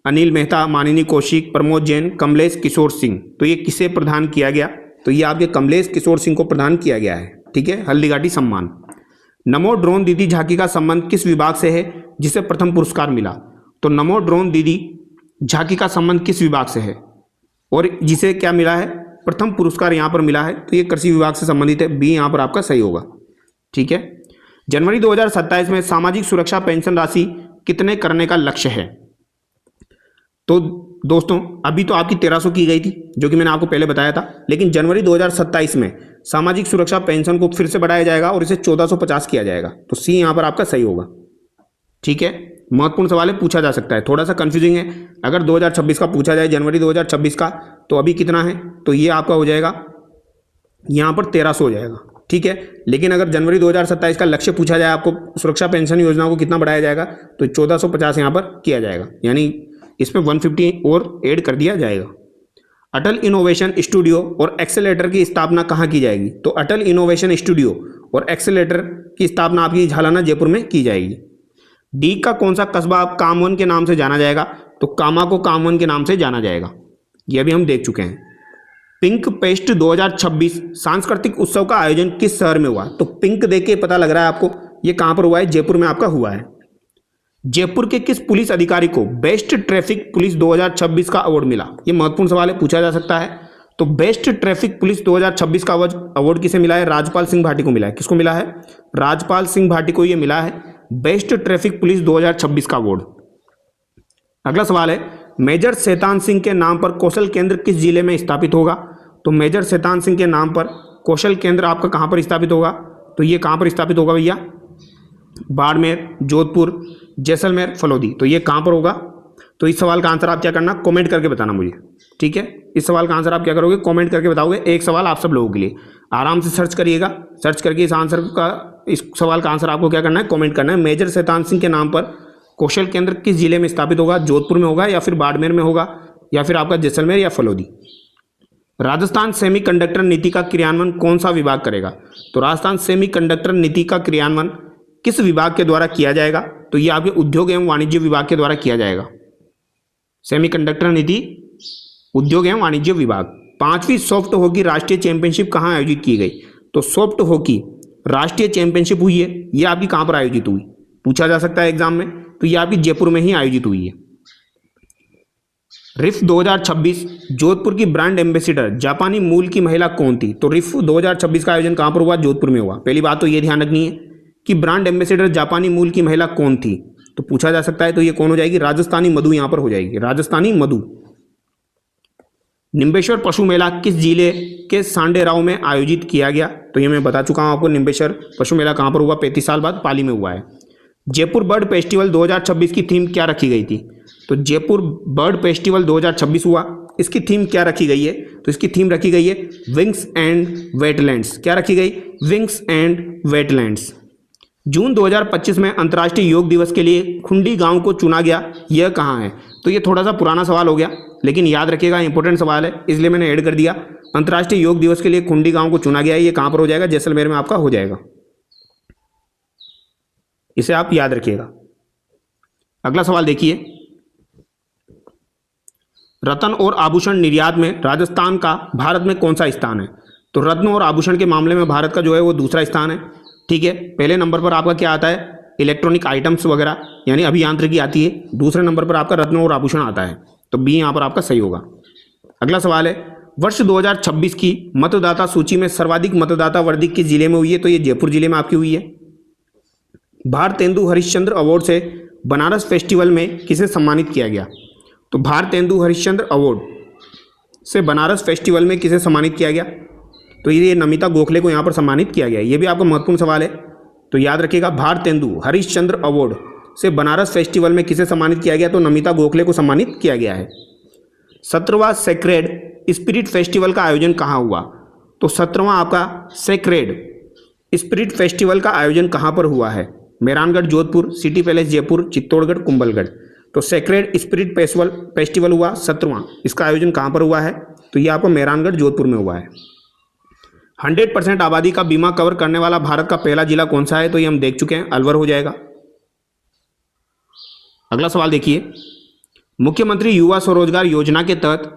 अनिल मेहता, मानिनी कौशिक, प्रमोद जैन, कमलेश किशोर सिंह। तो ये किसे प्रदान किया गया? तो ये आपके कमलेश किशोर सिंह को प्रदान किया गया है, ठीक है, हल्दीघाटी सम्मान। नमो ड्रोन दीदी झांकी का संबंध किस विभाग से है जिसे प्रथम पुरस्कार मिला? तो नमो ड्रोन दीदी झांकी का संबंध किस विभाग से है और जिसे क्या मिला है? प्रथम पुरस्कार यहाँ पर मिला है। तो ये कृषि विभाग से संबंधित है। बी यहाँ पर आपका सही होगा, ठीक है। जनवरी 2027 में सामाजिक सुरक्षा पेंशन राशि कितने करने का लक्ष्य है? तो दोस्तों अभी तो आपकी 1300 की गई थी, जो कि मैंने आपको पहले बताया था, लेकिन जनवरी 2027 में सामाजिक सुरक्षा पेंशन को फिर से बढ़ाया जाएगा और इसे 1450 किया जाएगा। तो सी यहाँ पर आपका सही होगा, ठीक है। महत्वपूर्ण सवाल है, पूछा जा सकता है, थोड़ा सा कंफ्यूजिंग है। अगर 2026 का पूछा जाए, जनवरी 2026 का, तो अभी कितना है? तो ये आपका हो जाएगा यहाँ पर 1300 हो जाएगा, ठीक है। लेकिन अगर जनवरी 2027 का लक्ष्य पूछा जाए आपको, सुरक्षा पेंशन योजना को कितना बढ़ाया जाएगा, तो 1450 यहाँ पर किया जाएगा, यानी इसमें 150 और ऐड कर दिया जाएगा। अटल इनोवेशन स्टूडियो और एक्सेलेटर की स्थापना कहाँ की जाएगी? तो अटल इनोवेशन स्टूडियो और एक्सेलेटर की स्थापना आपकी झालाना जयपुर में की जाएगी। डी का कौन सा कस्बा कामवन के नाम से जाना जाएगा? तो कामा को कामवन के नाम से जाना जाएगा, यह भी हम देख चुके हैं। पिंक पेस्ट 2026 सांस्कृतिक उत्सव का आयोजन किस शहर में हुआ? तो पिंक देख के पता लग रहा है आपको, ये कहाँ पर हुआ है? जयपुर में आपका हुआ है। जयपुर के किस पुलिस अधिकारी को बेस्ट ट्रैफिक पुलिस 2026 का अवार्ड मिला? ये महत्वपूर्ण सवाल है, पूछा जा सकता है। तो बेस्ट ट्रैफिक पुलिस 2026 का अवार्ड किसे मिला है? राजपाल सिंह भाटी को मिला है। किसको मिला है? राजपाल सिंह भाटी को ये मिला है बेस्ट ट्रैफिक पुलिस 2026 का अवार्ड। अगला सवाल है, मेजर शैतान सिंह के नाम पर कौशल केंद्र किस जिले में स्थापित होगा? तो मेजर शैतान सिंह के नाम पर कौशल केंद्र आपका कहाँ पर स्थापित होगा? तो ये कहाँ पर स्थापित होगा भैया? बाड़मेर, जोधपुर, जैसलमेर, फलोदी। तो ये कहाँ पर होगा? तो इस सवाल का आंसर आप क्या करना, कमेंट करके बताना मुझे, ठीक है। इस सवाल का आंसर आप क्या करोगे, कमेंट करके बताओगे। एक सवाल आप सब लोगों के लिए, आराम से सर्च करिएगा, सर्च करके इस सवाल का आंसर आपको क्या करना है, कमेंट करना है। मेजर शैतान सिंह के नाम पर कौशल केंद्र किस जिले में स्थापित होगा? जोधपुर में होगा, या फिर बाड़मेर में होगा, या फिर आपका जैसलमेर या फलोदी। राजस्थान सेमीकंडक्टर नीति का क्रियान्वयन कौन सा विभाग करेगा? तो राजस्थान सेमीकंडक्टर नीति का क्रियान्वयन किस विभाग के द्वारा किया जाएगा? तो ये आपके उद्योग एवं वाणिज्य विभाग के द्वारा किया जाएगा। सेमीकंडक्टर नीति उद्योग एवं वाणिज्य विभाग। 5वीं सॉफ्ट हॉकी राष्ट्रीय चैंपियनशिप कहाँ आयोजित की गई? तो सॉफ्ट हॉकी राष्ट्रीय चैंपियनशिप हुई है, ये आपकी कहाँ पर आयोजित हुई, पूछा जा सकता है एग्जाम में। तो ये आपकी जयपुर में ही आयोजित हुई है। रिफ 2026 जोधपुर की ब्रांड एम्बेसडर जापानी मूल की महिला कौन थी? तो रिफ 2026 का आयोजन कहाँ पर हुआ? जोधपुर में हुआ। पहली बात तो ये ध्यान रखनी है कि ब्रांड एम्बेसडर जापानी मूल की महिला कौन थी। तो पूछा जा सकता है, तो ये कौन हो जाएगी, राजस्थानी मधु यहाँ पर हो जाएगी, राजस्थानी मधु। निम्बेश्वर पशु मेला किस जिले के सांडेराव में आयोजित किया गया, तो ये मैं बता चुका हूँ आपको। निम्बेश्वर पशु मेला कहाँ पर हुआ, 35 साल बाद पाली में हुआ है। जयपुर बर्ड फेस्टिवल 2026 की थीम क्या रखी गई थी, तो जयपुर बर्ड फेस्टिवल 2026 हुआ, इसकी थीम क्या रखी गई है, तो इसकी थीम रखी गई है विंग्स एंड वेटलैंड्स। क्या रखी गई, विंग्स एंड वेटलैंड्स। जून 2025 में अंतर्राष्ट्रीय योग दिवस के लिए खुंडी गांव को चुना गया, यह कहाँ है, तो ये थोड़ा सा पुराना सवाल हो गया, लेकिन याद रखिएगा इंपॉर्टेंट सवाल है, इसलिए मैंने ऐड कर दिया। अंतर्राष्ट्रीय योग दिवस के लिए खुंडी गांव को चुना गया है, ये कहाँ पर हो जाएगा, जैसलमेर में आपका हो जाएगा, इसे आप याद रखिएगा। अगला सवाल देखिए, रत्न और आभूषण निर्यात में राजस्थान का भारत में कौन सा स्थान है, तो रत्न और आभूषण के मामले में भारत का जो है वो दूसरा स्थान है। ठीक है, पहले नंबर पर आपका क्या आता है, इलेक्ट्रॉनिक आइटम्स वगैरह यानी अभियांत्रिकी आती है, दूसरे नंबर पर आपका रत्न और आभूषण आता है, तो बी यहाँ पर आपका सही होगा। अगला सवाल है, वर्ष 2026 की मतदाता सूची में सर्वाधिक मतदाता वृद्धि किस जिले में हुई है, तो ये जयपुर जिले में आपकी हुई है। भारतेंदु हरिश्चंद्र अवार्ड से बनारस फेस्टिवल में किसे सम्मानित किया गया, तो भारतेंदु हरिश्चंद्र अवार्ड से बनारस फेस्टिवल में किसे सम्मानित किया गया, तो ये नमिता गोखले को यहाँ पर सम्मानित किया गया। ये भी आपका महत्वपूर्ण सवाल है, तो याद रखिएगा भारतेंदु हरिश्चंद्र अवार्ड से बनारस फेस्टिवल में किसे सम्मानित किया गया, तो नमिता गोखले को सम्मानित किया गया है। 17वां सेक्रेड स्पिरिट फेस्टिवल का आयोजन कहाँ हुआ, तो 17वां आपका सेक्रेड स्पिरिट फेस्टिवल का आयोजन कहाँ पर हुआ है, मेहरानगढ़ जोधपुर, सिटी पैलेस जयपुर, चित्तौड़गढ़, कुंभलगढ़। तो सेक्रेड स्पिरिट फेस्टिवल हुआ 17वां, इसका आयोजन कहाँ पर हुआ है, तो ये आपको मेहरानगढ़ जोधपुर में हुआ है। 100% आबादी का बीमा कवर करने वाला भारत का पहला जिला कौन सा है, तो ये हम देख चुके हैं, अलवर हो जाएगा। अगला सवाल देखिए, मुख्यमंत्री युवा स्वरोजगार योजना के तहत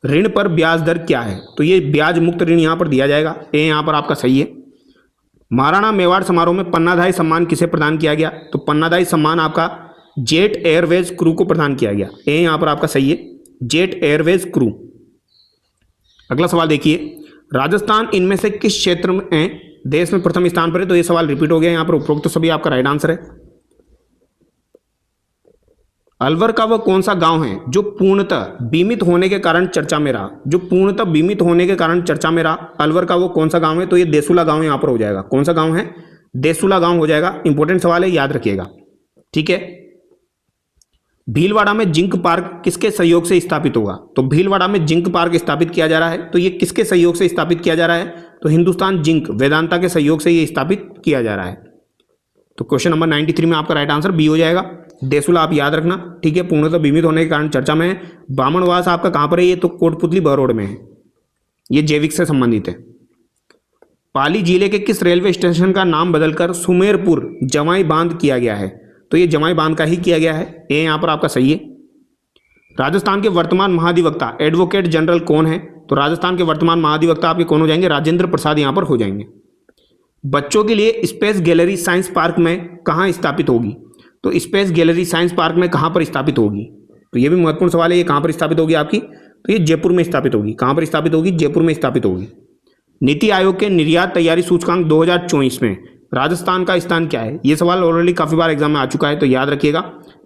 ऋण पर ब्याज दर क्या है, तो ये ब्याज मुक्त ऋण यहाँ पर दिया जाएगा, ए यहाँ पर आपका सही है। महाराणा मेवाड़ समारोह में पन्नाधाई सम्मान किसे प्रदान किया गया, तो पन्नाधाई सम्मान आपका जेट एयरवेज क्रू को प्रदान किया गया, ए यहाँ पर आपका सही है, जेट एयरवेज क्रू। अगला सवाल देखिए, राजस्थान इनमें से किस क्षेत्र में देश में प्रथम स्थान पर है, तो ये सवाल रिपीट हो गया यहाँ पर, उपरोक्त तो सभी आपका राइट आंसर है। अलवर का वह कौन सा गांव है जो पूर्णतः बीमित होने के कारण चर्चा में रहा, जो पूर्णतः बीमित होने के कारण चर्चा में रहा, अलवर का वो कौन सा गांव है, तो ये देसुला गांव यहाँ पर हो जाएगा। कौन सा गांव है, देसुला गांव हो जाएगा। इंपॉर्टेंट सवाल है, याद रखिएगा। ठीक है, भीलवाड़ा में जिंक पार्क किसके सहयोग से स्थापित होगा, तो भीलवाड़ा में जिंक पार्क स्थापित किया जा रहा है, तो ये किसके सहयोग से स्थापित किया जा रहा है, तो हिंदुस्तान जिंक वेदांता के सहयोग से ये स्थापित किया जा रहा है। तो क्वेश्चन नंबर 93 में आपका राइट आंसर बी हो जाएगा, देसुला आप याद रखना। ठीक है, पूर्णतः बीमित होने के कारण चर्चा में है। बामणवास आपका कहां पर है, ये तो कोटपुतली बरोड में है, ये जैविक से संबंधित है। पाली जिले के किस रेलवे स्टेशन का नाम बदलकर सुमेरपुर जवाई बांध किया गया है, तो ये जवाई बांध का ही किया गया है, ए यहाँ पर आपका सही है। राजस्थान के वर्तमान महाधिवक्ता एडवोकेट जनरल कौन है, तो राजस्थान के वर्तमान महाधिवक्ता आपके कौन हो जाएंगे, राजेंद्र प्रसाद यहाँ पर हो जाएंगे। बच्चों के लिए स्पेस गैलरी साइंस पार्क में कहाँ स्थापित होगी, तो स्पेस गैलरी साइंस पार्क में कहाँ पर स्थापित होगी, तो ये भी महत्वपूर्ण सवाल है, ये कहाँ पर स्थापित होगी आपकी, तो ये जयपुर में स्थापित होगी। कहाँ पर स्थापित होगी, जयपुर में स्थापित होगी। नीति आयोग के निर्यात तैयारी सूचकांक 2024 में राजस्थान का स्थान क्या है, ये सवाल ऑलरेडी काफी बार एग्जाम में आ चुका है, तो याद रखिएगा।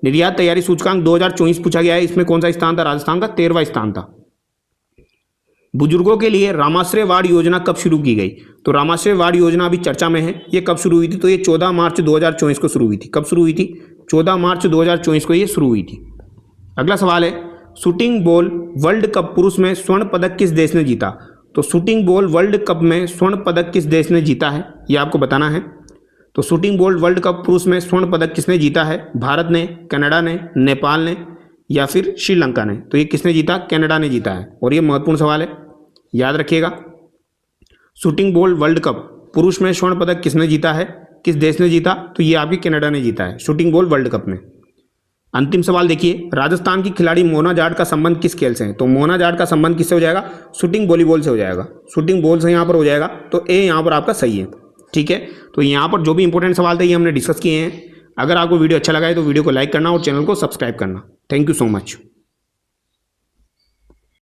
निर्यात तैयारी सूचकांक 2024 पूछा गया है, इसमें कौन सा स्थान था, राजस्थान का 13वां स्थान था। बुजुर्गों के लिए रामाश्रय वार्ड योजना कब शुरू की गई, तो रामाश्रय वार्ड योजना अभी चर्चा में है, ये कब शुरू हुई थी, तो ये 14 मार्च 2024 को शुरू हुई थी। कब शुरू हुई थी, 14 मार्च 2024 को ये शुरू हुई थी। अगला सवाल है, शूटिंग बॉल वर्ल्ड कप पुरुष में स्वर्ण पदक किस देश ने जीता, तो शूटिंग बॉल वर्ल्ड कप में स्वर्ण पदक किस देश ने जीता है, ये आपको बताना है। तो शूटिंग बॉल वर्ल्ड कप पुरुष में स्वर्ण पदक किसने जीता है, भारत ने, कनाडा ने, नेपाल ने या फिर श्रीलंका ने, तो ये किसने जीता, कनाडा ने जीता है। और ये महत्वपूर्ण सवाल है, याद रखिएगा। शूटिंग बॉल वर्ल्ड कप पुरुष में स्वर्ण पदक किसने जीता है, किस देश ने जीता, तो ये आपकी कनाडा ने जीता है शूटिंग बॉल वर्ल्ड कप में। अंतिम सवाल देखिए, राजस्थान की खिलाड़ी मोना जाट का संबंध किस खेल से है, तो मोना जाट का संबंध किससे हो जाएगा, शूटिंग वॉलीबॉल से हो जाएगा, शूटिंग बॉल से यहाँ पर हो जाएगा, तो ए यहाँ पर आपका सही है। ठीक है, तो यहाँ पर जो भी इंपॉर्टेंट सवाल थे ये हमने डिस्कस किए हैं। अगर आपको वीडियो अच्छा लगा है तो वीडियो को लाइक करना और चैनल को सब्सक्राइब करना। Thank you so much.